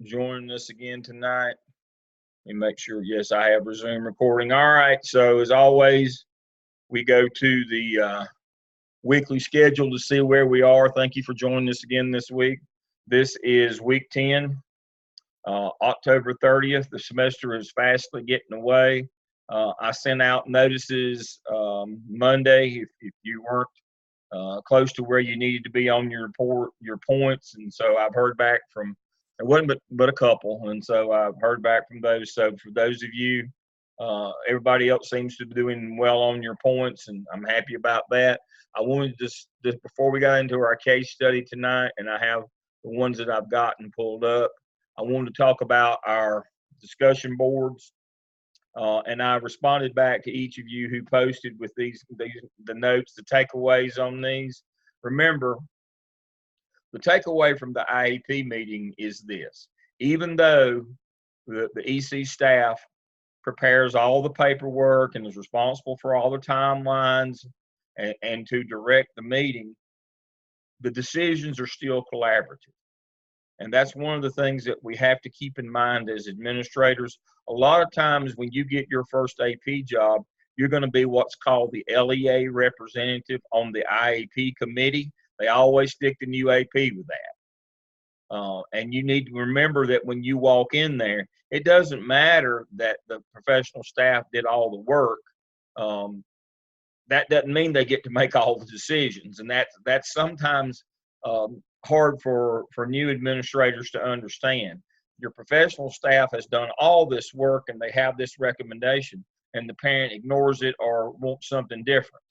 joining us again tonight. Let me make sure, yes, I have resumed recording. All right, so as always, we go to the weekly schedule to see where we are. Thank you for joining us again this week. This is week 10, October 30th. The semester is fastly getting away. I sent out notices Monday if you weren't close to where you needed to be on your report, your points. And so I've heard back from, it wasn't but a couple. And so I've heard back from those. So for those of you, everybody else seems to be doing well on your points, and I'm happy about that. I wanted to just before we got into our case study tonight, and I have the ones that I've gotten pulled up, I wanted to talk about our discussion boards. And I responded back to each of you who posted with the notes, the takeaways on these. Remember, the takeaway from the IEP meeting is this: even though the EC staff prepares all the paperwork and is responsible for all the timelines and to direct the meeting, the decisions are still collaborative. And that's one of the things that we have to keep in mind as administrators. A lot of times when you get your first AP job, you're going to be what's called the LEA representative on the IEP committee. They always stick the new AP with that. And you need to remember that when you walk in there, it doesn't matter that the professional staff did all the work. That doesn't mean they get to make all the decisions. And that's sometimes hard for new administrators to understand. Your professional staff has done all this work and they have this recommendation, and the parent ignores it or wants something different.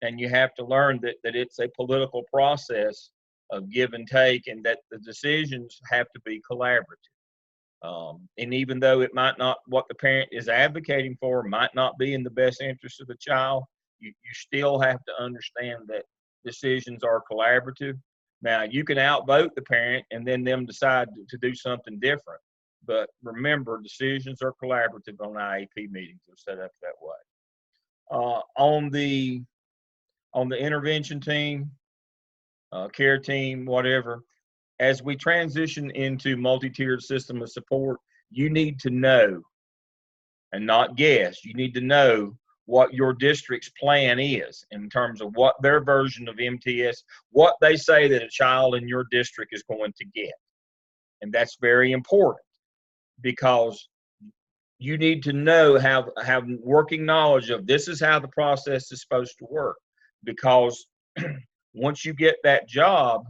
And you have to learn that it's a political process of give and take, and that the decisions have to be collaborative. And even though it might not, what the parent is advocating for might not be in the best interest of the child, you still have to understand that decisions are collaborative. Now, you can outvote the parent and then them decide to do something different. But remember, decisions are collaborative on IEP meetings. They're set up that way. On the intervention team, care team, whatever, as we transition into multi-tiered system of support, you need to know and not guess. You need to know what your district's plan is in terms of what their version of MTS, what they say that a child in your district is going to get. And that's very important, because you need to know, have working knowledge of this is how the process is supposed to work. Because once you get that job,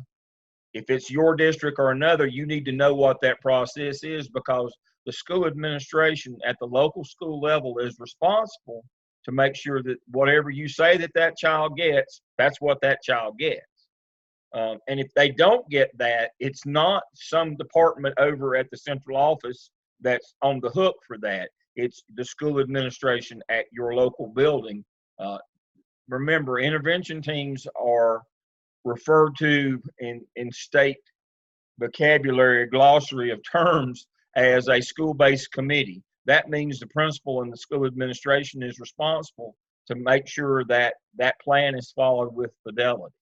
if it's your district or another, you need to know what that process is, because the school administration at the local school level is responsible to make sure that whatever you say that child gets, that's what that child gets. And if they don't get that, it's not some department over at the central office that's on the hook for that. It's the school administration at your local building. Remember, intervention teams are referred to in state vocabulary, glossary of terms, as a school-based committee. That means the principal and the school administration is responsible to make sure that that plan is followed with fidelity.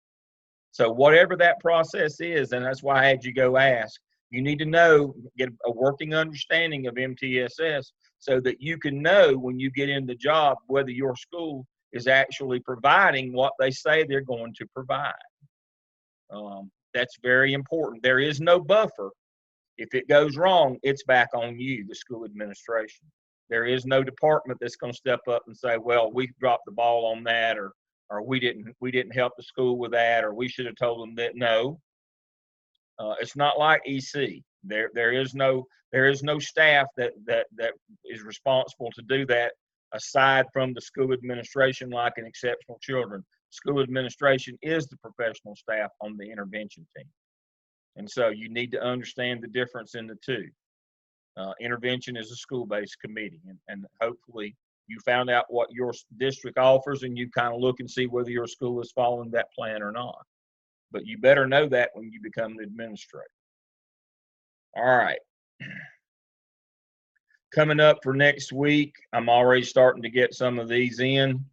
So whatever that process is, and that's why I had you go ask, you need to know, get a working understanding of MTSS so that you can know when you get in the job whether your school is actually providing what they say they're going to provide. That's very important. There is no buffer. If it goes wrong, it's back on you, the school administration. There is no department that's going to step up and say, well, we dropped the ball on that, or we didn't help the school with that, or we should have told them that. No, it's not like EC. There is no staff that is responsible to do that aside from the school administration, like in exceptional children. School administration is the professional staff on the intervention team. And so you need to understand the difference in the two. Intervention is a school-based committee, and hopefully you found out what your district offers, and you kind of look and see whether your school is following that plan or not. But you better know that when you become an administrator. All right. Coming up for next week, I'm already starting to get some of these in.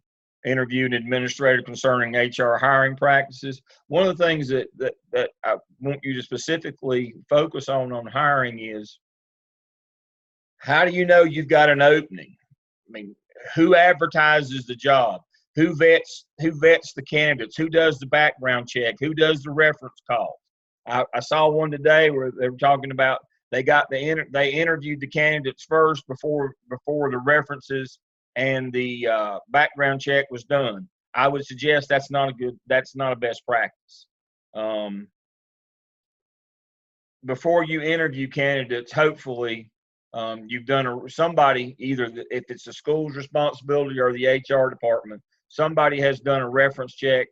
interview an administrator concerning HR hiring practices. One of the things that I want you to specifically focus on hiring is, how do you know you've got an opening? I mean, who advertises the job? Who vets the candidates? Who does the background check? Who does the reference calls? I saw one today where they were talking about they interviewed the candidates first before the references and the background check was done. I would suggest that's not a best practice. Before you interview candidates, hopefully you've done somebody, if it's the school's responsibility or the HR department, somebody has done a reference check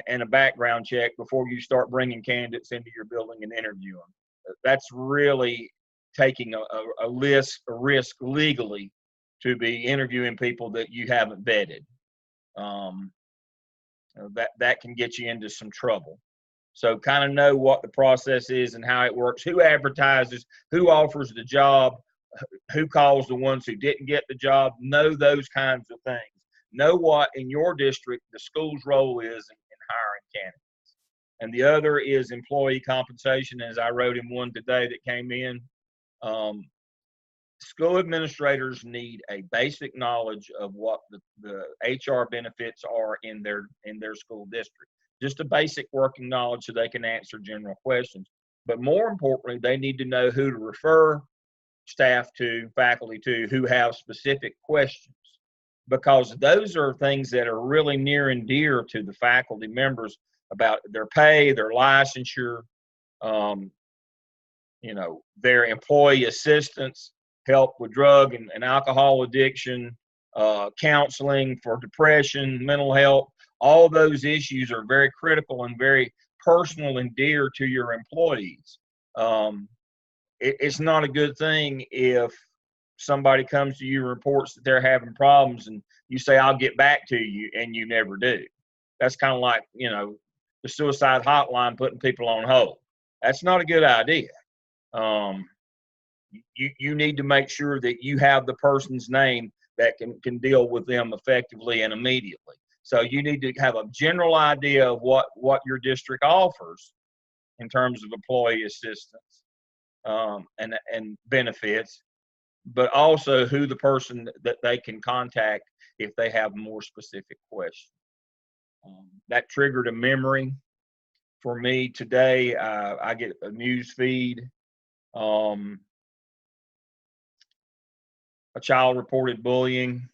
and a background check before you start bringing candidates into your building and interview them. That's really taking a risk legally to be interviewing people that you haven't vetted. That can get you into some trouble. So kind of know what the process is and how it works, who advertises, who offers the job, who calls the ones who didn't get the job. Know those kinds of things. Know what in your district the school's role is in hiring candidates. And the other is employee compensation, as I wrote in one today that came in. School administrators need a basic knowledge of what the HR benefits are in their school district. Just a basic working knowledge so they can answer general questions. But more importantly, they need to know who to refer staff to, faculty to, who have specific questions, because those are things that are really near and dear to the faculty members about their pay, their licensure, their employee assistance, help with drug and alcohol addiction, counseling for depression, mental health. All those issues are very critical and very personal and dear to your employees. It's not a good thing if somebody comes to you and reports that they're having problems and you say, I'll get back to you, and you never do. That's kind of like, the suicide hotline putting people on hold. That's not a good idea. You need to make sure that you have the person's name that can deal with them effectively and immediately. So you need to have a general idea of what your district offers in terms of employee assistance and benefits, but also who the person that they can contact if they have more specific questions. That triggered a memory for me today. I get a news feed. A child reported bullying.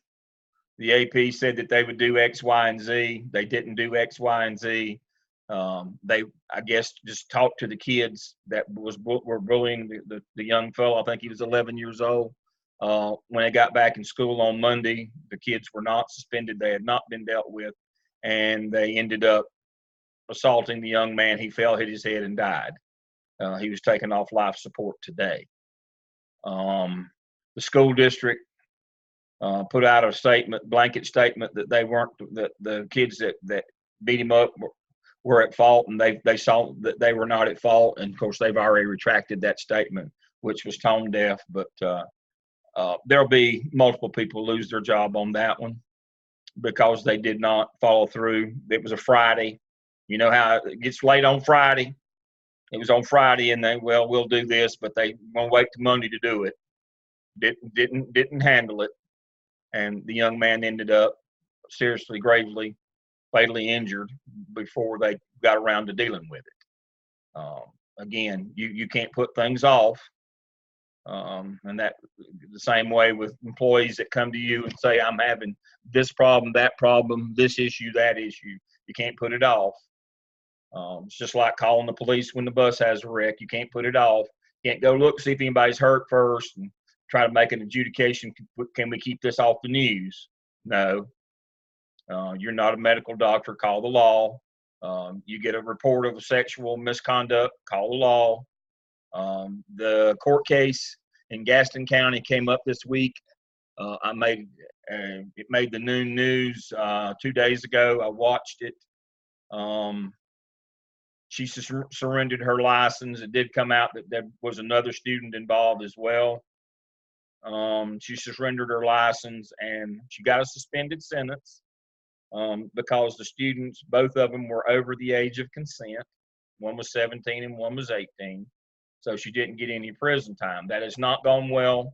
The AP said that they would do X, Y, and Z. They didn't do X, Y, and Z. They, I guess, just talked to the kids that were bullying the young fellow. I think he was 11 years old. When they got back in school on Monday, the kids were not suspended. They had not been dealt with, and they ended up assaulting the young man. He fell, hit his head, and died. He was taken off life support today. The school district put out a blanket statement that that the kids that beat him up were at fault, and they saw that they were not at fault. And of course, they've already retracted that statement, which was tone deaf. But there'll be multiple people lose their job on that one because they did not follow through. It was a Friday. You know how it gets late on Friday. It was on Friday, and we'll do this, but they won't wait till Monday to do it. Didn't handle it, and the young man ended up seriously, gravely, fatally injured before they got around to dealing with it. Again, you can't put things off, and that the same way with employees that come to you and say, I'm having this problem, that problem, this issue, that issue. You can't put it off. It's just like calling the police when the bus has a wreck. You can't put it off. You can't go look, see if anybody's hurt first and try to make an adjudication. Can we keep this off the news? No. You're not a medical doctor. Call the law. You get a report of a sexual misconduct, call the law. The court case in Gaston County came up this week. It made the noon news 2 days ago. I watched it. She surrendered her license. It did come out that there was another student involved as well. She surrendered her license and she got a suspended sentence. because the students, both of them were over the age of consent. One was 17 and one was 18. So she didn't get any prison time. That has not gone well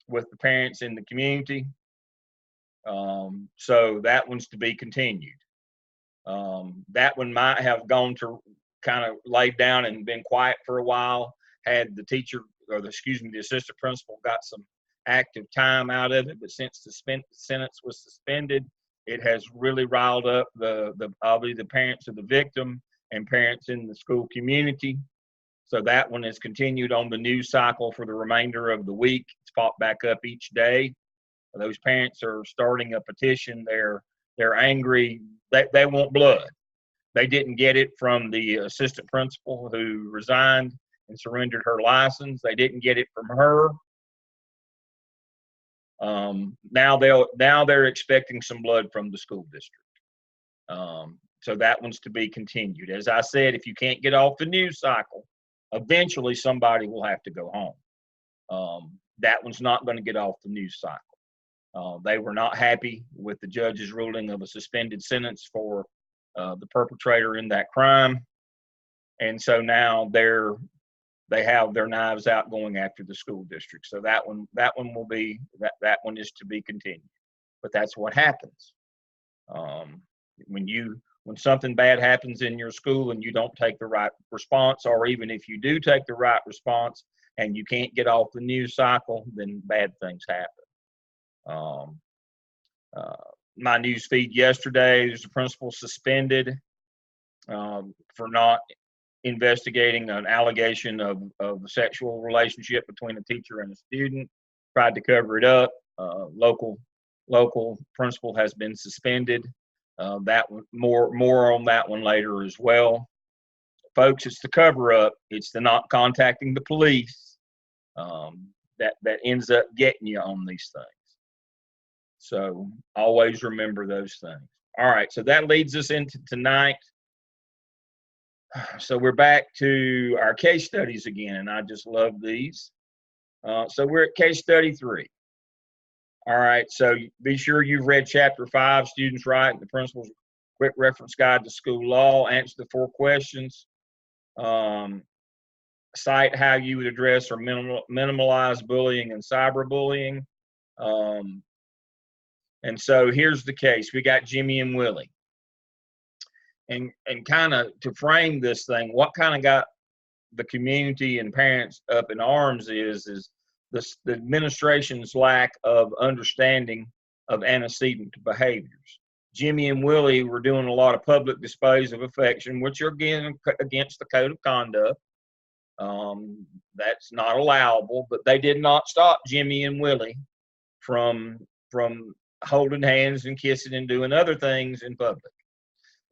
with the parents in the community. So that one's to be continued. That one might have gone to kind of laid down and been quiet for a while, had the teacher, or the assistant principal got some active time out of it. But since the sentence was suspended, it has really riled up obviously the parents of the victim and parents in the school community. So that one has continued on the news cycle for the remainder of the week. It's popped back up each day. Those parents are starting a petition. They're angry. They want blood. They didn't get it from the assistant principal who resigned and surrendered her license. They didn't get it from her. Now they're expecting some blood from the school district. So that one's to be continued. As I said, if you can't get off the news cycle, eventually somebody will have to go home. That one's not going to get off the news cycle. They were not happy with the judge's ruling of a suspended sentence for the perpetrator in that crime. And so now they have their knives out going after the school district. So that one is to be continued. But that's what happens. When something bad happens in your school and you don't take the right response, or even if you do take the right response and you can't get off the news cycle, then bad things happen. My news feed yesterday, there's a principal suspended for not investigating an allegation of a sexual relationship between a teacher and a student. Tried to cover it up. Local principal has been suspended. That one, more on that one later as well. Folks, it's the cover up. It's the not contacting the police that ends up getting you on these things. So always remember those things. All right, so that leads us into tonight. So we're back to our case studies again, and I just love these. So we're at case study 3. All right, so be sure you've read chapter 5, Students' Right, the Principal's Quick Reference Guide to School Law. Answer the 4 questions. Cite how you would address or minimize bullying and cyberbullying. And so here's the case. We got Jimmy and Willie. And kind of to frame this thing, what kind of got the community and parents up in arms is the administration's lack of understanding of antecedent behaviors. Jimmy and Willie were doing a lot of public displays of affection, which are again against the code of conduct. That's not allowable, but they did not stop Jimmy and Willie from holding hands and kissing and doing other things in public.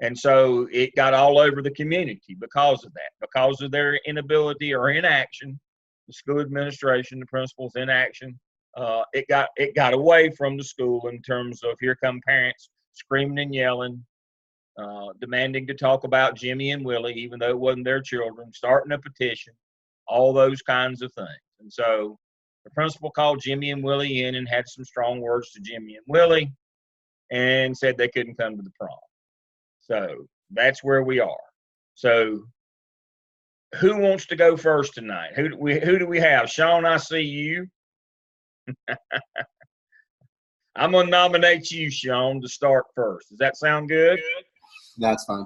And so it got all over the community because of that, because of their inability or inaction, the school administration, the principal's inaction. It got away from the school in terms of here come parents screaming and yelling, demanding to talk about Jimmy and Willie, even though it wasn't their children, starting a petition, all those kinds of things. And so the principal called Jimmy and Willie in and had some strong words to Jimmy and Willie and said they couldn't come to the prom. So that's where we are. So who wants to go first tonight? Who do we have? Sean, I see you. I'm going to nominate you, Sean, to start first. Does that sound good? That's fine.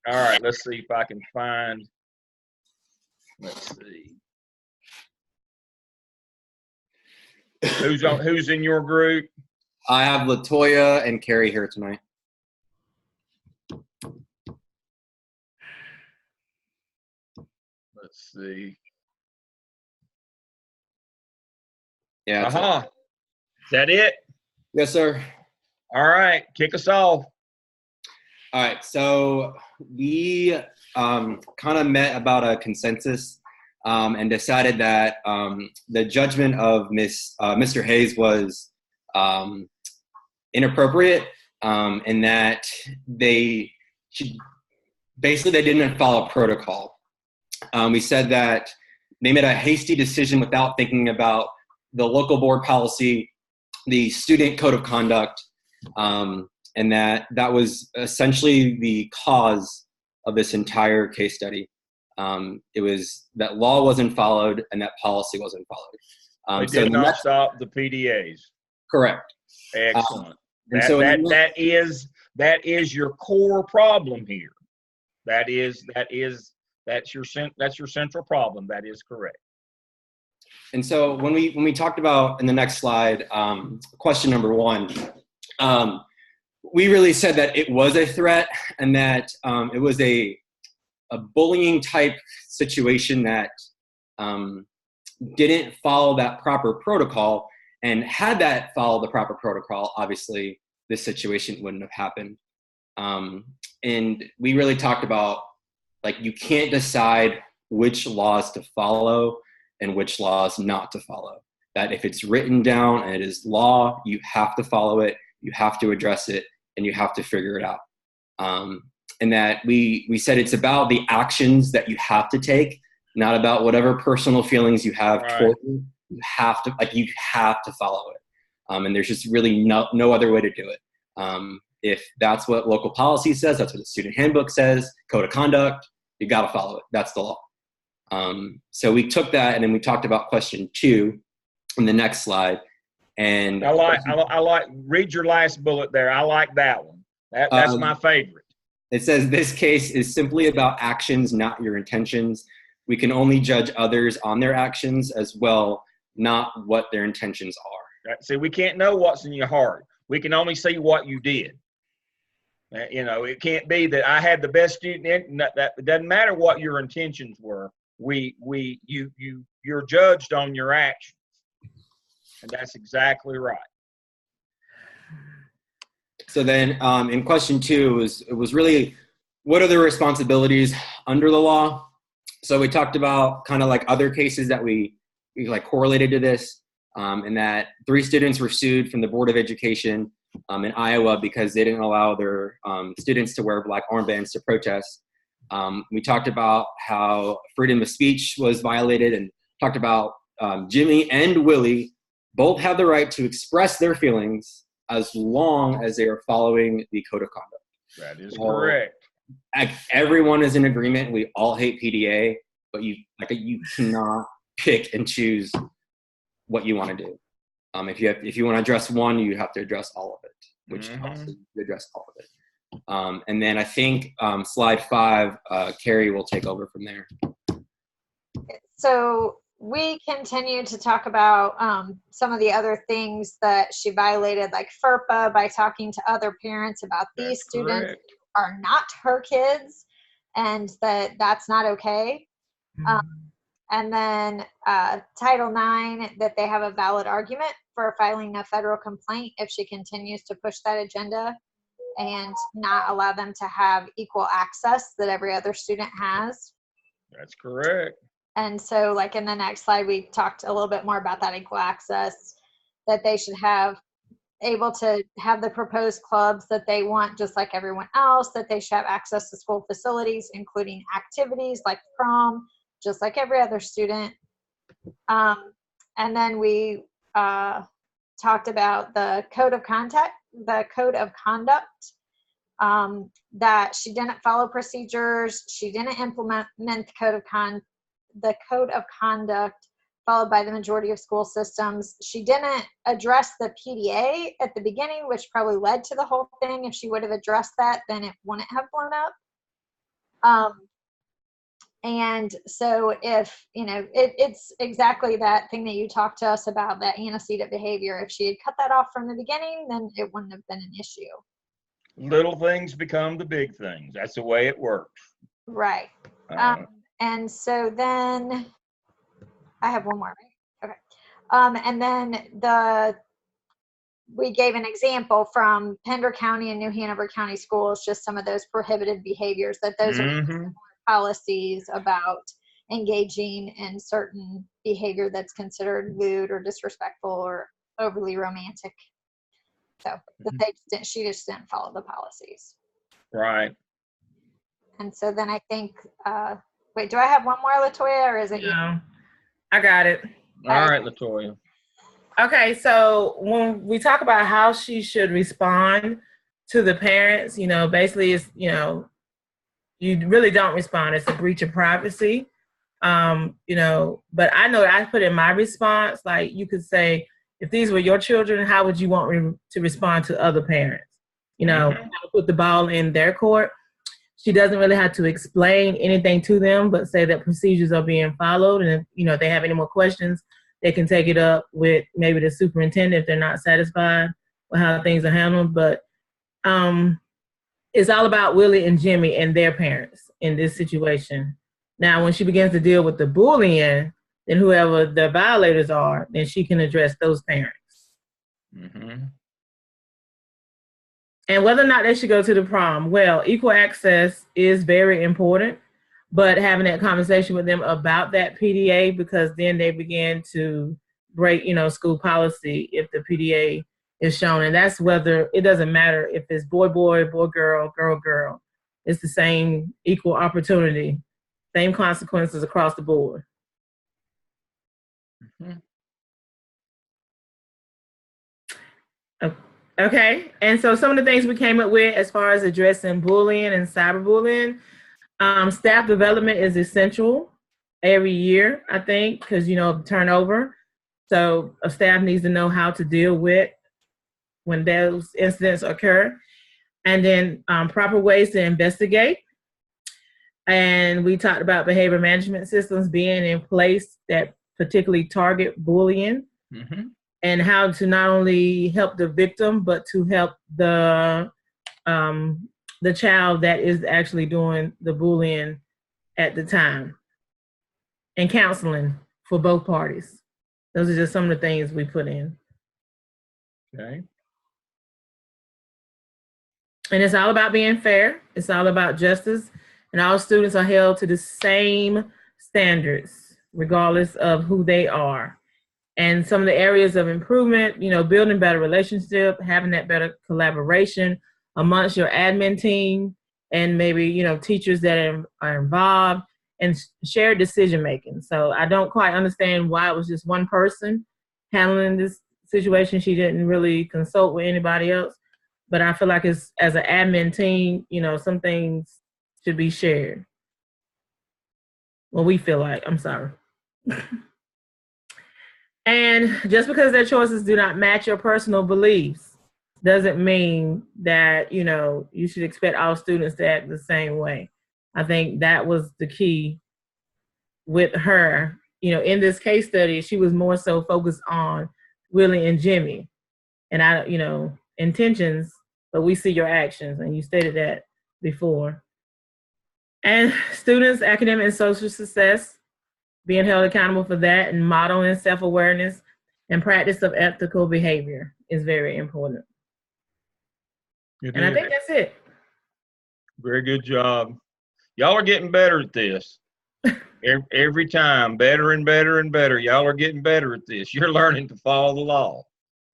All right, let's see if I can find. Let's see. Who's in your group? I have LaToya and Carrie here tonight. Let's see. Yeah. Is that it? Yes, sir. All right, kick us off. All right. So we kind of met about a consensus and decided that the judgment of Mr. Hayes was inappropriate in that they didn't follow protocol. We said that they made a hasty decision without thinking about the local board policy, the student code of conduct, and and that was essentially the cause of this entire case study. It was that law wasn't followed and that policy wasn't followed. They did not stop the PDAs. Correct. Excellent. And so that is your core problem here. That's your central problem. That is correct. And so when we talked about in the next slide, question number 1, we really said that it was a threat and that it was a bullying type situation that didn't follow that proper protocol. And had that followed the proper protocol, obviously this situation wouldn't have happened. And we really talked about, like, you can't decide which laws to follow and which laws not to follow. That if it's written down and it is law, you have to follow it, you have to address it, and you have to figure it out. And that we said it's about the actions that you have to take, not about whatever personal feelings you have toward it. You have to follow it. And there's just really no other way to do it. If that's what local policy says, that's what the student handbook says, code of conduct, you got to follow it. That's the law. So we took that and then we talked about question 2 in the next slide. And I like read your last bullet there. I like that one. That's my favorite. It says this case is simply about actions, not your intentions. We can only judge others on their actions as well, not what their intentions are. Right. See, we can't know what's in your heart. We can only see what you did. It can't be that I had the best student. That it doesn't matter what your intentions were. You're judged on your actions, and that's exactly right. So then, in question 2, it was really, what are the responsibilities under the law? So we talked about kind of like other cases that we like correlated to this, and that 3 students were sued from the Board of Education in Iowa because they didn't allow their students to wear black armbands to protest. We talked about how freedom of speech was violated, and talked about Jimmy and Willie both have the right to express their feelings as long as they are following the code of conduct. That is correct. Everyone is in agreement. We all hate PDA, but you cannot pick and choose what you want to do. If you want to address one, you have to address all of it, which also you address all of it. And then I think slide 5, Carrie will take over from there. So we continue to talk about some of the other things that she violated, like FERPA, by talking to other parents about these students are not her kids and that's not okay. And then Title IX, that they have a valid argument for filing a federal complaint if she continues to push that agenda and not allow them to have equal access that every other student has. That's correct. And so, like in the next slide, we talked a little bit more about that equal access, that they should have able to have the proposed clubs that they want just like everyone else, that they should have access to school facilities, including activities like prom, just like every other student. And then we talked about the code of conduct, that she didn't follow procedures, she didn't implement the code of conduct followed by the majority of school systems. She didn't address the PDA at the beginning, which probably led to the whole thing. If she would have addressed that, then it wouldn't have blown up. And so if, it's exactly that thing that you talked to us about, that antecedent behavior. If she had cut that off from the beginning, then it wouldn't have been an issue. Little things become the big things. That's the way it works. Right. And so then I have one more, right? Okay. And then we gave an example from Pender County and New Hanover County Schools, just some of those prohibited behaviors, that those are policies about engaging in certain behavior that's considered lewd or disrespectful or overly romantic. So she just didn't follow the policies. Right. And so then I think, wait, do I have one more, LaToya, or is it you? No, I got it. All right, LaToya. Okay, so when we talk about how she should respond to the parents, basically it's, you really don't respond. It's a breach of privacy. But I know I put in my response, like you could say, if these were your children, how would you want to respond to other parents? Put the ball in their court. She doesn't really have to explain anything to them, but say that procedures are being followed. And if they have any more questions, they can take it up with maybe the superintendent if they're not satisfied with how things are handled. But it's all about Willie and Jimmy and their parents in this situation. Now, when she begins to deal with the bullying, then whoever the violators are, then she can address those parents. Mm-hmm. And whether or not they should go to the prom, well, equal access is very important, but having that conversation with them about that PDA, because then they begin to break, school policy if the PDA is shown. And that's whether, it doesn't matter if it's boy, boy, boy, girl, girl, girl. It's the same equal opportunity, same consequences across the board. Mm-hmm. Okay, and so some of the things we came up with as far as addressing bullying and cyberbullying, staff development is essential every year, I think, because, turnover. So a staff needs to know how to deal with when those incidents occur. And then proper ways to investigate. And we talked about behavior management systems being in place that particularly target bullying. Mm-hmm. And how to not only help the victim, but to help the child that is actually doing the bullying at the time. And counseling for both parties. Those are just some of the things we put in. Okay. And it's all about being fair. It's all about justice. And all students are held to the same standards, regardless of who they are. And some of the areas of improvement, building better relationship, having that better collaboration amongst your admin team and maybe, teachers that are involved, and shared decision making. So I don't quite understand why it was just one person handling this situation. She didn't really consult with anybody else. But I feel like as an admin team, some things should be shared. Well, we feel like, I'm sorry. And just because their choices do not match your personal beliefs doesn't mean that, you should expect all students to act the same way. I think that was the key with her. In this case study, she was more so focused on Willie and Jimmy and intentions, but we see your actions, and you stated that before. And students' academic and social success, being held accountable for that, and modeling self-awareness and practice of ethical behavior is very important. I think that's it. Very good job. Y'all are getting better at this. Every time, better and better and better. Y'all are getting better at this. You're learning to follow the law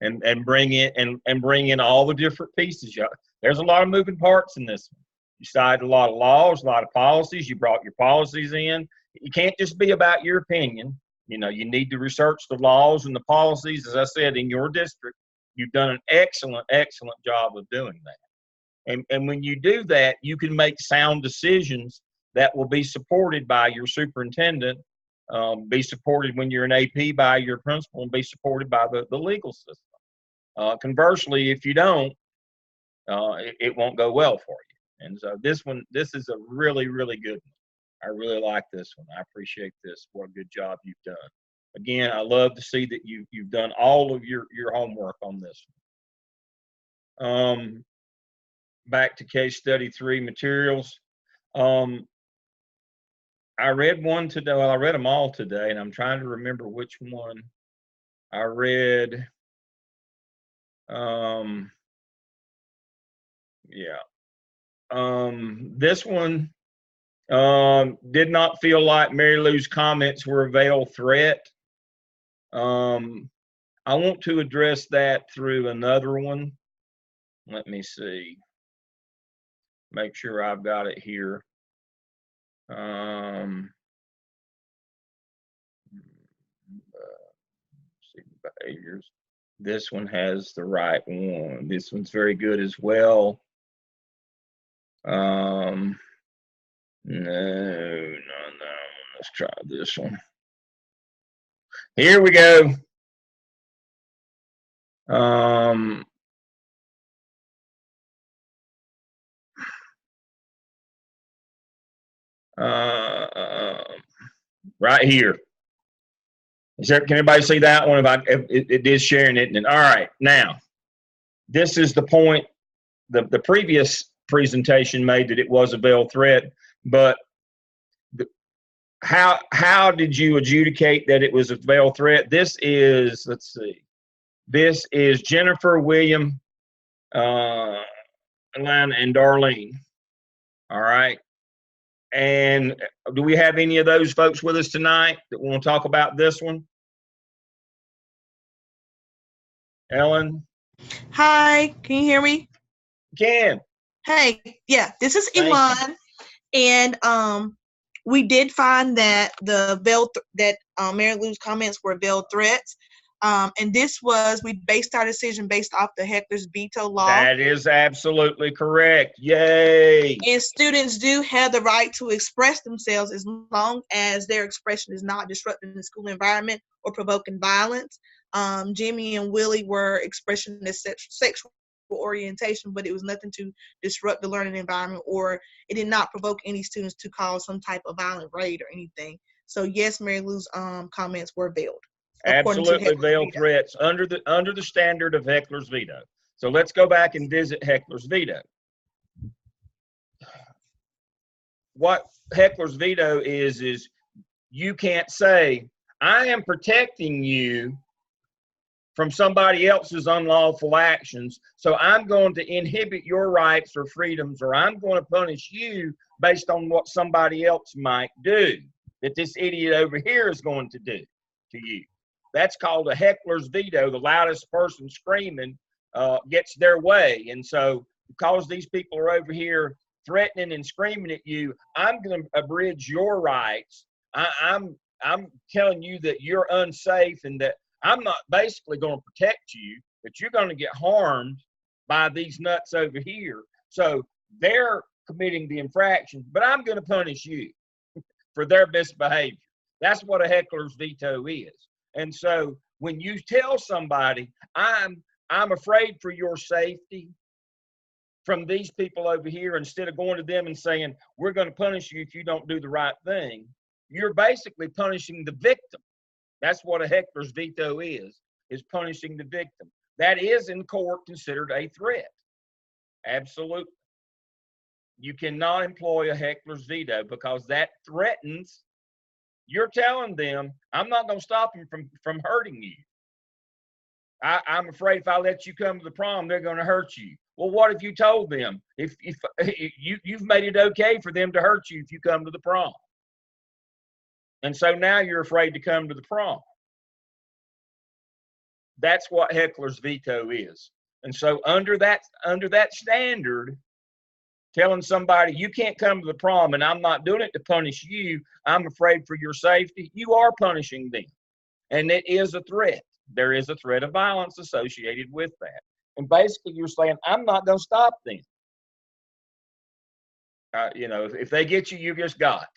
and bring in all the different pieces. There's a lot of moving parts in this one. You cited a lot of laws, a lot of policies. You brought your policies in. You can't just be about your opinion. You need to research the laws and the policies. As I said, in your district, you've done an excellent, excellent job of doing that. And when you do that, you can make sound decisions that will be supported by your superintendent, be supported when you're an AP by your principal, and be supported by the legal system. Conversely, if you don't, it won't go well for you. And so this is a really, really good one. I really like this one. I appreciate this. What a good job you've done. Again, I love to see that you've done all of your homework on this one. Back to case study 3 materials. I read one today. Well, I read them all today, and I'm trying to remember which one I read. This one did not feel like Mary Lou's comments were a veiled threat. I want to address that through another one. Let me see. Make sure I've got it here. Behaviors. This one has the right one. This one's very good as well. No. Let's try this one. Here we go. Right here. Can anybody see that one? If it is sharing it. And all right, now this is the point. The previous presentation made that it was a veiled threat, but how did you adjudicate that it was a veiled threat? This is, let's see, this is Jennifer, William, Alana, and Darlene. All right. And do we have any of those folks with us tonight that want to talk about this one? Ellen? Hi, can you hear me? Can. Hey, yeah, this is Thank Iman, and we did find that Mary Lou's comments were veiled threats, and we based our decision based off the heckler's veto law. That is absolutely correct. Yay! And students do have the right to express themselves as long as their expression is not disrupting the school environment or provoking violence. Jimmy and Willie were expressing their sexual orientation, but it was nothing to disrupt the learning environment, or it did not provoke any students to cause some type of violent raid or anything. So yes, Mary Lou's comments were veiled. Absolutely veiled threats under the standard of heckler's veto. So let's go back and visit heckler's veto. What heckler's veto is you can't say, I am protecting you from somebody else's unlawful actions, so I'm going to inhibit your rights or freedoms, or I'm going to punish you based on what somebody else might do that this idiot over here is going to do to you. That's called a heckler's veto. The loudest person screaming gets their way. And so because these people are over here threatening and screaming at you, I'm going to abridge your rights. I'm telling you that you're unsafe and that I'm not basically going to protect you, but you're going to get harmed by these nuts over here. So they're committing the infraction, but I'm going to punish you for their misbehavior. That's what a heckler's veto is. And so when you tell somebody, I'm afraid for your safety from these people over here, instead of going to them and saying, we're going to punish you if you don't do the right thing, you're basically punishing the victim. That's what a heckler's veto is punishing the victim. That is in court considered a threat. Absolutely. You cannot employ a heckler's veto because that threatens, you're telling them, I'm not going to stop them from hurting you. I'm afraid if I let you come to the prom, they're going to hurt you. Well, what if you told them, if you've made it okay for them to hurt you if you come to the prom? And so now you're afraid to come to the prom. That's what heckler's veto is. And so under that standard, telling somebody you can't come to the prom and I'm not doing it to punish you, I'm afraid for your safety, you are punishing them. And it is a threat. There is a threat of violence associated with that. And basically you're saying, I'm not going to stop them. If they get you, you just got.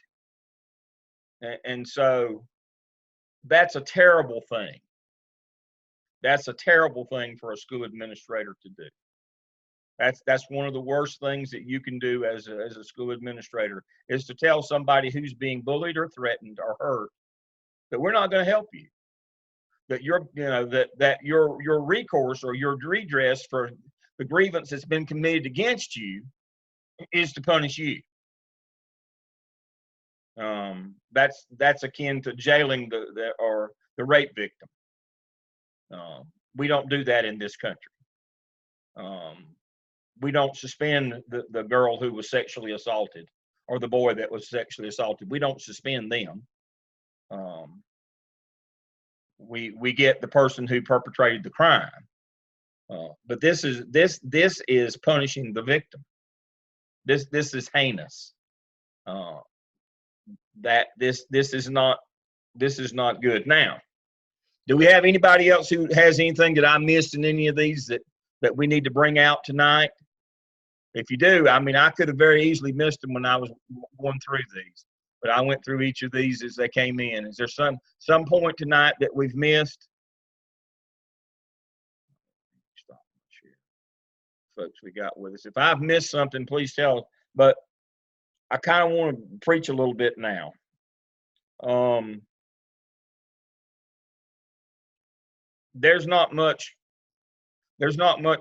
And so that's a terrible thing. That's a terrible thing for a school administrator to do. That's one of the worst things that you can do as a school administrator, is to tell somebody who's being bullied or threatened or hurt that we're not going to help you. That your recourse or your redress for the grievance that's been committed against you is to punish you. That's akin to jailing the rape victim. We don't do that in this country. We don't suspend the girl who was sexually assaulted or the boy that was sexually assaulted. We don't suspend them. We get the person who perpetrated the crime. But this is punishing the victim. This is heinous. This is not good. Now, do we have anybody else who has anything that I missed in any of these that we need to bring out tonight If you do, I mean, I could have very easily missed them when I was going through these, but I went through each of these as they came in. Is there some point tonight that we've missed? Stop share. Folks we got with us. If I've missed something, please tell us. But I kind of want to preach a little bit now. There's not much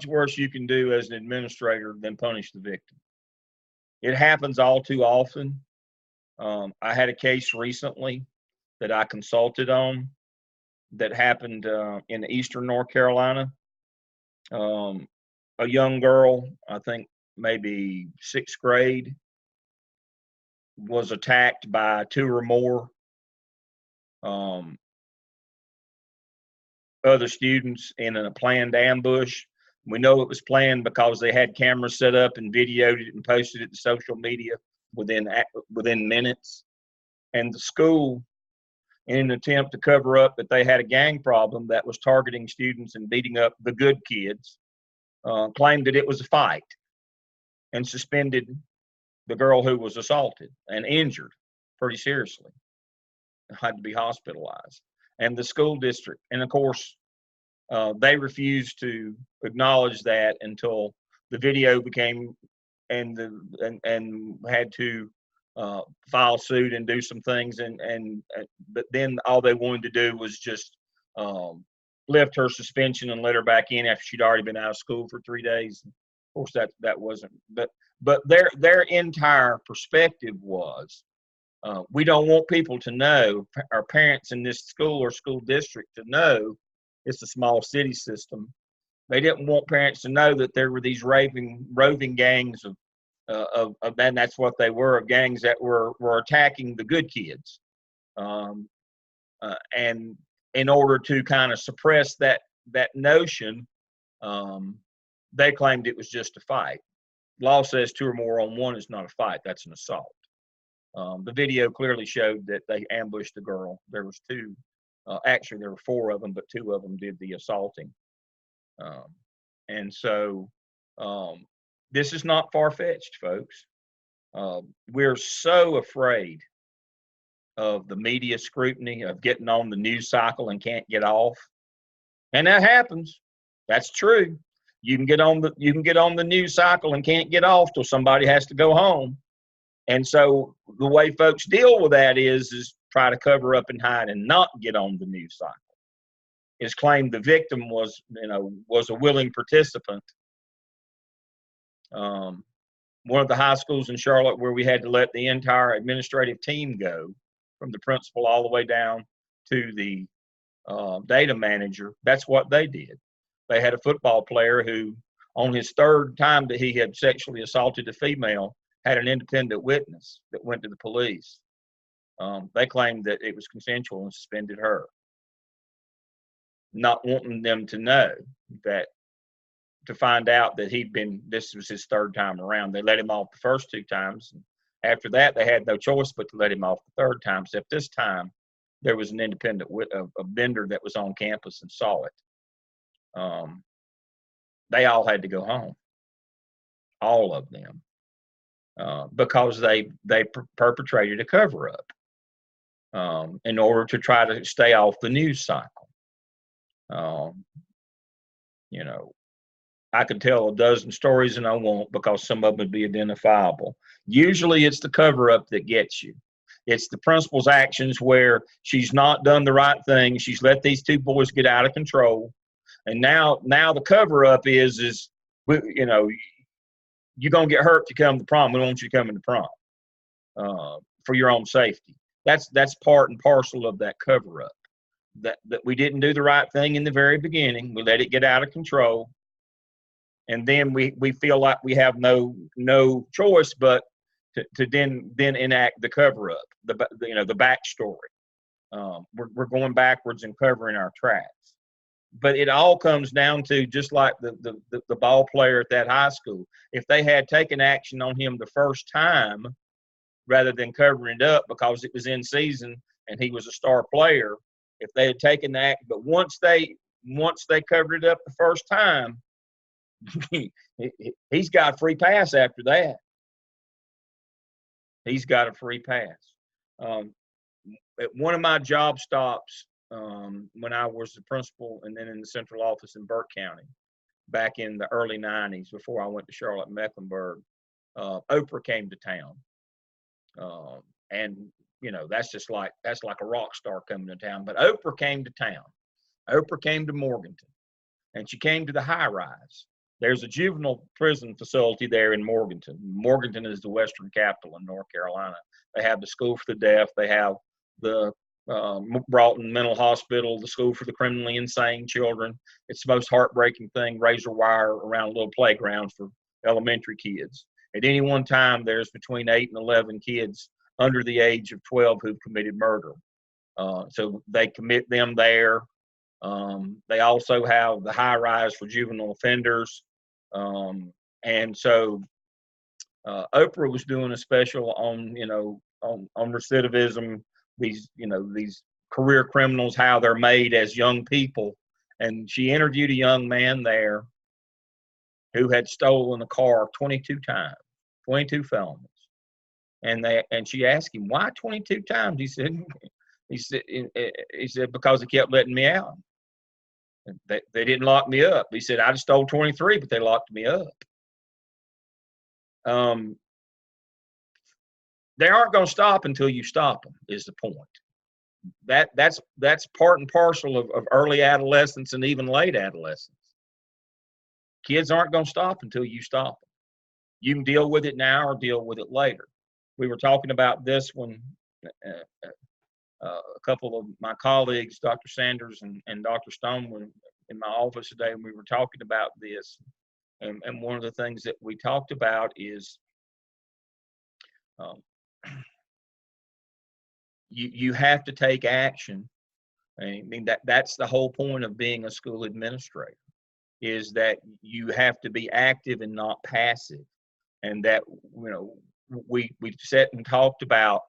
worse you can do as an administrator than punish the victim. It happens all too often. I had a case recently that I consulted on that happened in eastern North Carolina. A young girl, I think maybe 6th grade, was attacked by 2 or more other students in a planned ambush. We know it was planned because they had cameras set up and videoed it and posted it to social media within minutes. And the school, in an attempt to cover up that they had a gang problem that was targeting students and beating up the good kids, claimed that it was a fight and suspended the girl who was assaulted and injured pretty seriously, had to be hospitalized. And the school district, and of course, they refused to acknowledge that until the video became and had to file suit and do some things, but then all they wanted to do was just lift her suspension and let her back in after she'd already been out of school for 3 days. Of course, that wasn't, but their entire perspective was, we don't want people to know, our parents in this school or school district to know, it's a small city system. They didn't want parents to know that there were these roving gangs and that's what they were, of gangs that were attacking the good kids. And in order to kind of suppress that notion, they claimed it was just a fight. Law says 2 or more on one is not a fight, that's an assault. The video clearly showed that they ambushed the girl. There was 2, actually there were 4 of them, but 2 of them did the assaulting. And so this is not far-fetched, folks. We're so afraid of the media scrutiny, of getting on the news cycle and can't get off. And that happens. That's true. You can get on the news cycle and can't get off till somebody has to go home. And so the way folks deal with that is try to cover up and hide and not get on the news cycle. Is claimed the victim was a willing participant. One of the high schools in Charlotte where we had to let the entire administrative team go, from the principal all the way down to the data manager, that's what they did. They had a football player who, on his 3rd time that he had sexually assaulted a female, had an independent witness that went to the police. They claimed that it was consensual and suspended her, not wanting them to know that, to find out that this was his 3rd time around. They let him off the first 2 times. And after that, they had no choice but to let him off the 3rd time, except this time there was an independent a vendor that was on campus and saw it. They all had to go home, all of them, because they perpetrated a cover-up in order to try to stay off the news cycle. I could tell a dozen stories and I won't, because some of them would be identifiable. Usually it's the cover-up that gets you. It's the principal's actions where she's not done the right thing. She's let these 2 boys get out of control. And now the cover-up is you're going to get hurt to come to prom. We don't want you coming to prom for your own safety. That's part and parcel of that cover-up. That we didn't do the right thing in the very beginning. We let it get out of control. And then we feel like we have no choice but to then enact the cover-up, the backstory. We're going backwards and covering our tracks. But it all comes down to, just like the ball player at that high school, if they had taken action on him the first time rather than covering it up because it was in season and he was a star player, if they had taken that, but once they covered it up the first time, he's got a free pass after that. He's got a free pass. At one of my job stops, when I was the principal and then in the central office in Burke County back in the early 90s before I went to Charlotte Mecklenburg, Oprah came to town. And, you know, that's like a rock star coming to town. But Oprah came to town. Oprah came to Morganton, and she came to the high rise. There's a juvenile prison facility there in Morganton. Morganton is the western capital in North Carolina. They have the school for the deaf. They have the Broughton Mental Hospital, the school for the criminally insane children. It's the most heartbreaking thing, razor wire around a little playground for elementary kids. At any one time, there's between 8 and 11 kids under the age of 12 who've committed murder. So they commit them there. They also have the high rise for juvenile offenders. And so Oprah was doing a special on, you know, on recidivism, these career criminals, how they're made as young people. And she interviewed a young man there who had stolen a car 22 times, 22 felonies. And she asked him, why 22 times? He said, because they kept letting me out. They didn't lock me up. He said, I just stole 23, but they locked me up. They aren't going to stop until you stop them, is the point. That's part and parcel of early adolescence and even late adolescence. Kids aren't going to stop until you stop them. You can deal with it now or deal with it later. We were talking about this when a couple of my colleagues, Dr. Sanders and Dr. Stone, were in my office today, and we were talking about this. And one of the things that we talked about is you have to take action. I mean, that's the whole point of being a school administrator, is that you have to be active and not passive. And that, you know, we sat and talked about,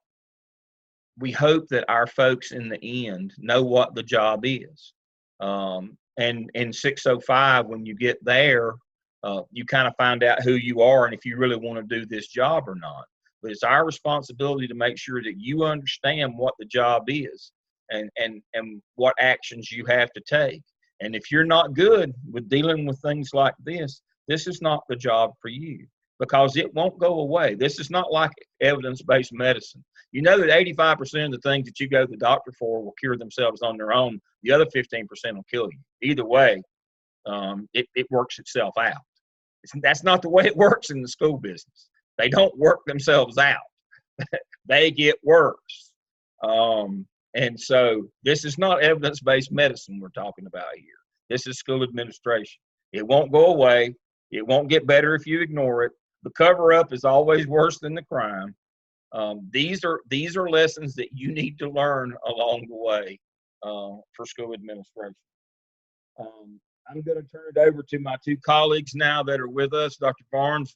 we hope that our folks in the end know what the job is. And in 605, when you get there, you kind of find out who you are and if you really want to do this job or not. But it's our responsibility to make sure that you understand what the job is and what actions you have to take. And if you're not good with dealing with things like this is not the job for you, because it won't go away. This is not like evidence-based medicine. You know that 85% of the things that you go to the doctor for will cure themselves on their own. The other 15% will kill you. Either way, it works itself out. That's not the way it works in the school business. They don't work themselves out. They get worse. And so this is not evidence-based medicine we're talking about here. This is school administration. It won't go away. It won't get better if you ignore it. The cover-up is always worse than the crime. These are lessons that you need to learn along the way for school administration. I'm going to turn it over to my two colleagues now that are with us, Dr. Barnes,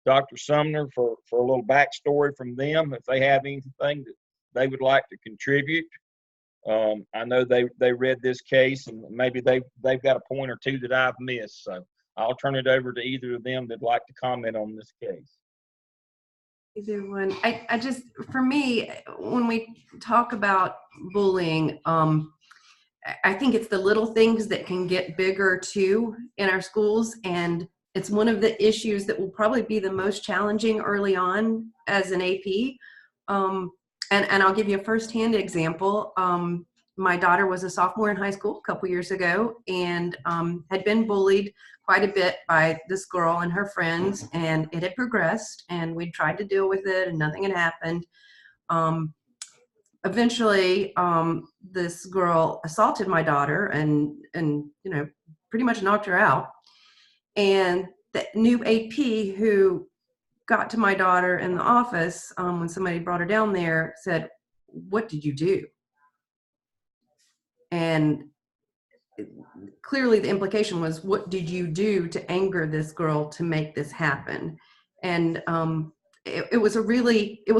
Dr. Sumner, for a little backstory from them, if they have anything that they would like to contribute. I know they read this case, and maybe they've got a point or two that I've missed. So I'll turn it over to either of them that'd like to comment on this case. Either one. I just, for me, when we talk about bullying, I think it's the little things that can get bigger too in our schools. And it's one of the issues that will probably be the most challenging early on as an AP. And I'll give you a firsthand example. My daughter was a sophomore in high school a couple years ago and had been bullied quite a bit by this girl and her friends, and it had progressed, and we tried to deal with it and nothing had happened. Eventually, this girl assaulted my daughter and pretty much knocked her out. And the new AP who got to my daughter in the office when somebody brought her down there said, "What did you do?" And clearly the implication was, what did you do to anger this girl to make this happen? And it was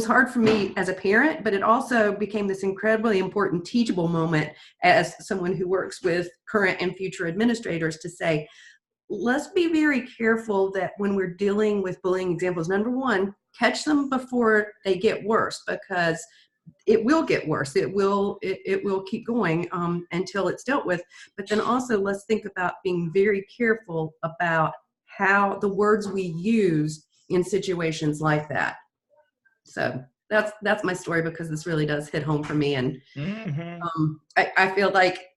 hard for me as a parent, but it also became this incredibly important teachable moment as someone who works with current and future administrators to say, let's be very careful that when we're dealing with bullying examples, number one, catch them before they get worse, because it will get worse. It will keep going until it's dealt with. But then also let's think about being very careful about how the words we use in situations like that. So that's my story, because this really does hit home for me. And I feel like,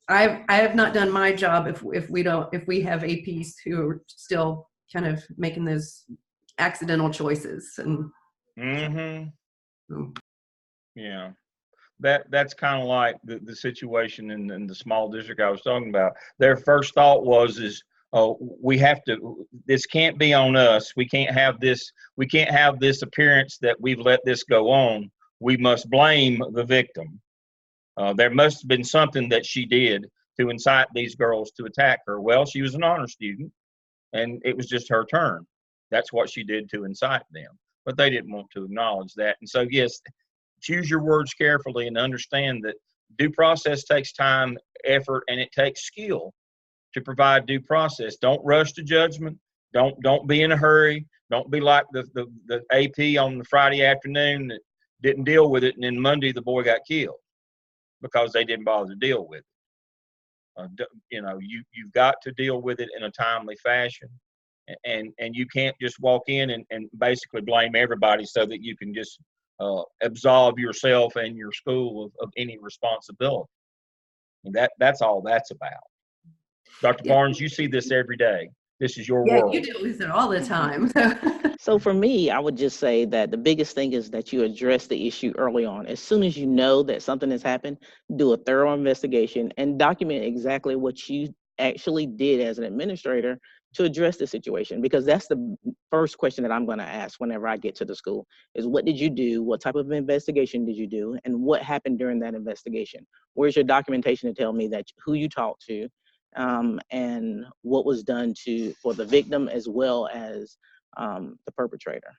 I have not done my job if we have APs who are still kind of making those accidental choices. And Yeah, that's kind of like the situation in the small district I was talking about. Their first thought is, oh, we have to, this can't be on us. We can't have this appearance that we've let this go on. We must blame the victim. There must have been something that she did to incite these girls to attack her. Well, she was an honor student, and it was just her turn. That's what she did to incite them. But they didn't want to acknowledge that. And so, yes, choose your words carefully and understand that due process takes time, effort, and it takes skill to provide due process. Don't rush to judgment. Don't be in a hurry. Don't be like the AP on the Friday afternoon that didn't deal with it, and then Monday the boy got killed because they didn't bother to deal with it. You've got to deal with it in a timely fashion, and you can't just walk in and basically blame everybody so that you can just absolve yourself and your school of any responsibility. And that's all that's about. Dr. Barnes, you see this every day. This is your world. You deal with it all the time. So for me, I would just say that the biggest thing is that you address the issue early on. As soon as you know that something has happened, do a thorough investigation and document exactly what you actually did as an administrator to address the situation, because that's the first question that I'm going to ask whenever I get to the school is, what did you do? What type of investigation did you do? And what happened during that investigation? Where's your documentation to tell me that who you talked to, and what was done for the victim as well as the perpetrator?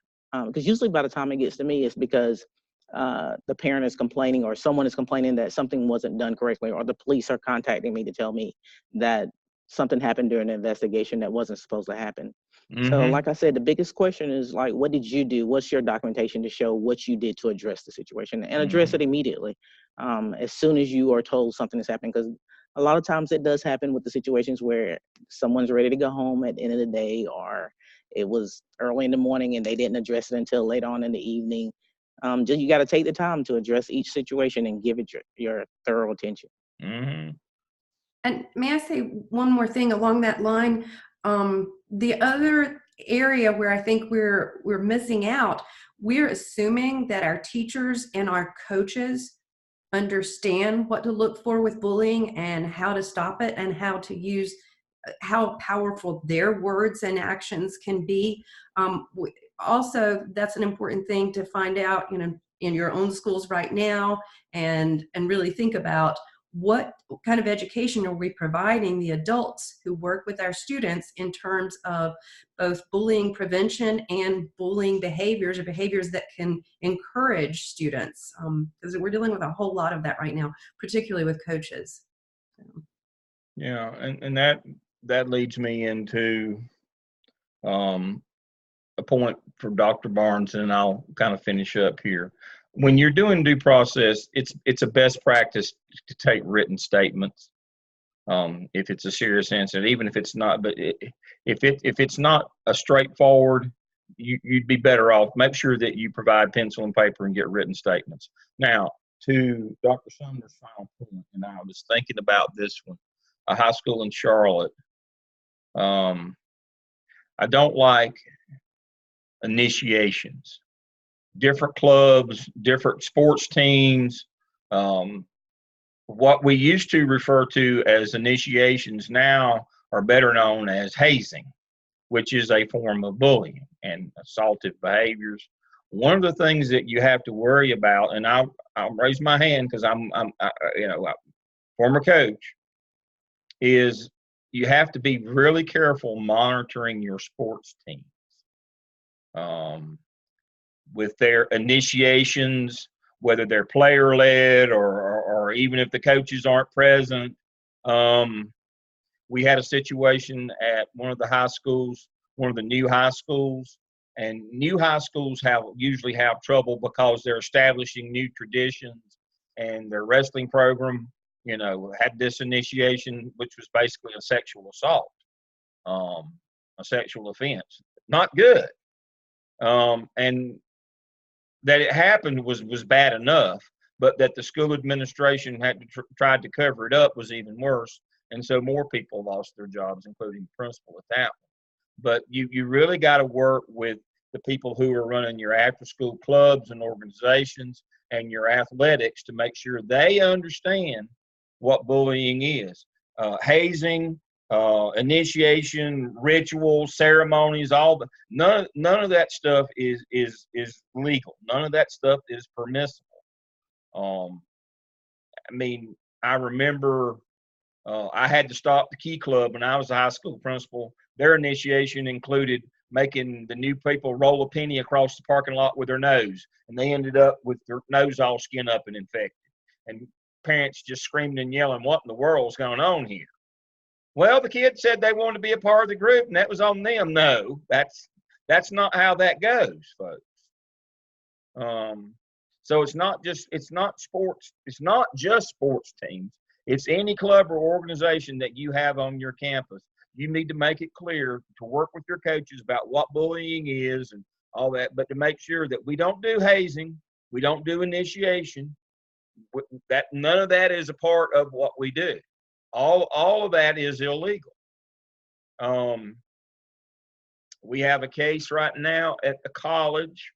Because usually by the time it gets to me, it's because the parent is complaining or someone is complaining that something wasn't done correctly, or the police are contacting me to tell me that something happened during the investigation that wasn't supposed to happen. So like I said, the biggest question is like, what did you do? What's your documentation to show what you did to address the situation, and address it immediately as soon as you are told something is happening? Because a lot of times it does happen with the situations where someone's ready to go home at the end of the day, or it was early in the morning and they didn't address it until late on in the evening. You got to take the time to address each situation and give it your thorough attention. And may I say one more thing along that line? The other area where I think we're missing out, we're assuming that our teachers and our coaches understand what to look for with bullying and how to stop it, and how to use how powerful their words and actions can be. Also, that's an important thing to find out, in your own schools right now, and really think about what kind of education are we providing the adults who work with our students in terms of both bullying prevention and bullying behaviors, or behaviors that can encourage students, because we're dealing with a whole lot of that right now, particularly with coaches. Yeah, and that leads me into a point for Dr. Barnes, and I'll kind of finish up here. When you're doing due process, it's a best practice to take written statements. If it's a serious incident, even if it's not, but if it's not a straightforward, you'd be better off. Make sure that you provide pencil and paper and get written statements. Now, to Dr. Sumner's final point, and I was thinking about this one, a high school in Charlotte. I don't like initiations. Different clubs, different sports teams. What we used to refer to as initiations now are better known as hazing, which is a form of bullying and assaultive behaviors. One of the things that you have to worry about, and I'll raise my hand because I'm a former coach, is you have to be really careful monitoring your sports teams. With their initiations, whether they're player-led or even if the coaches aren't present, we had a situation at one of the high schools, one of the new high schools, and new high schools usually have trouble because they're establishing new traditions, and their wrestling program, had this initiation, which was basically a sexual assault, a sexual offense. Not good. And that it happened was bad enough, but that the school administration had tried to cover it up was even worse. And so more people lost their jobs, including the principal at that one. But you really got to work with the people who are running your after-school clubs and organizations and your athletics to make sure they understand what bullying is. Hazing, initiation, rituals, ceremonies, none of that stuff is legal. None of that stuff is permissible. I remember I had to stop the Key Club when I was a high school principal. Their initiation included making the new people roll a penny across the parking lot with their nose, and they ended up with their nose all skin up and infected. And parents just screaming and yelling, "What in the world's going on here?" Well, the kids said they wanted to be a part of the group, and that was on them. No, that's not how that goes, folks. So it's not just sports teams. It's any club or organization that you have on your campus. You need to make it clear to work with your coaches about what bullying is and all that, but to make sure that we don't do hazing, we don't do initiation. That none of that is a part of what we do. All of that is illegal. We have a case right now at the college.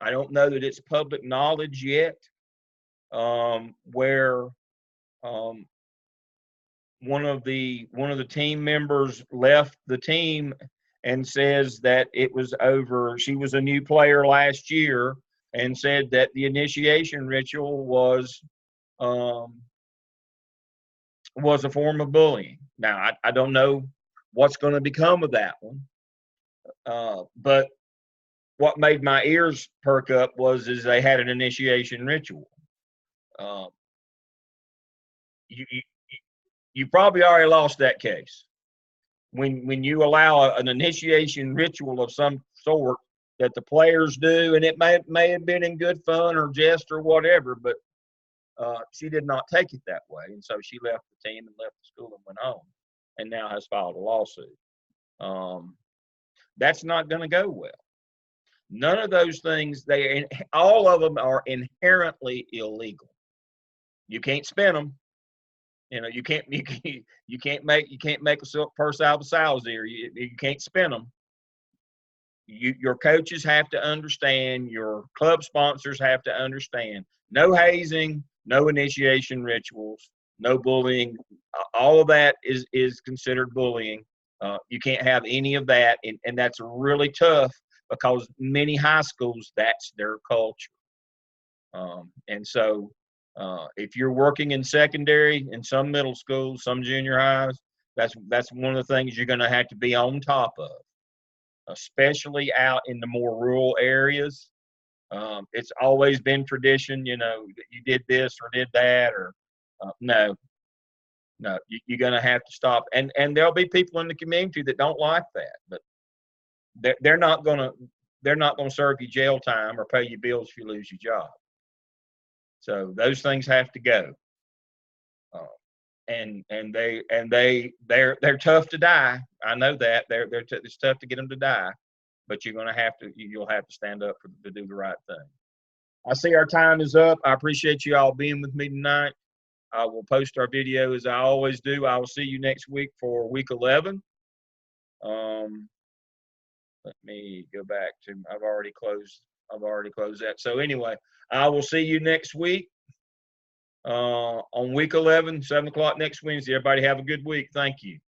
I don't know that it's public knowledge yet, where one of the team members left the team and says that it was over. She was a new player last year and said that the initiation ritual was a form of bullying. Now, I don't know what's going to become of that one, but what made my ears perk up was they had an initiation ritual. You probably already lost that case when you allow an initiation ritual of some sort that the players do, and it may have been in good fun or jest or whatever, but she did not take it that way, and so she left the team and left the school and went home, and now has filed a lawsuit. That's not going to go well. None of those things, all of them are inherently illegal. You can't spin them. You can't make a silk purse out of a sow's ear. You can't spin them. Your coaches have to understand. Your club sponsors have to understand. No hazing, no initiation rituals, no bullying. All of that is considered bullying. You can't have any of that, and that's really tough because many high schools, that's their culture. And so if you're working in secondary, in some middle schools, some junior highs, that's one of the things you're going to have to be on top of, especially out in the more rural areas. It's always been tradition, you did this or did that, or no, you're going to have to stop. And there'll be people in the community that don't like that, but they're not going to serve you jail time or pay you bills if you lose your job. So those things have to go. And they're tough to die. I know that it's tough to get them to die, but you'll have to stand up to do the right thing. I see our time is up. I appreciate you all being with me tonight. I will post our video as I always do. I will see you next week for week 11. Let me go back to, I've already closed that. So anyway, I will see you next week on week 11, 7 o'clock next Wednesday. Everybody have a good week. Thank you.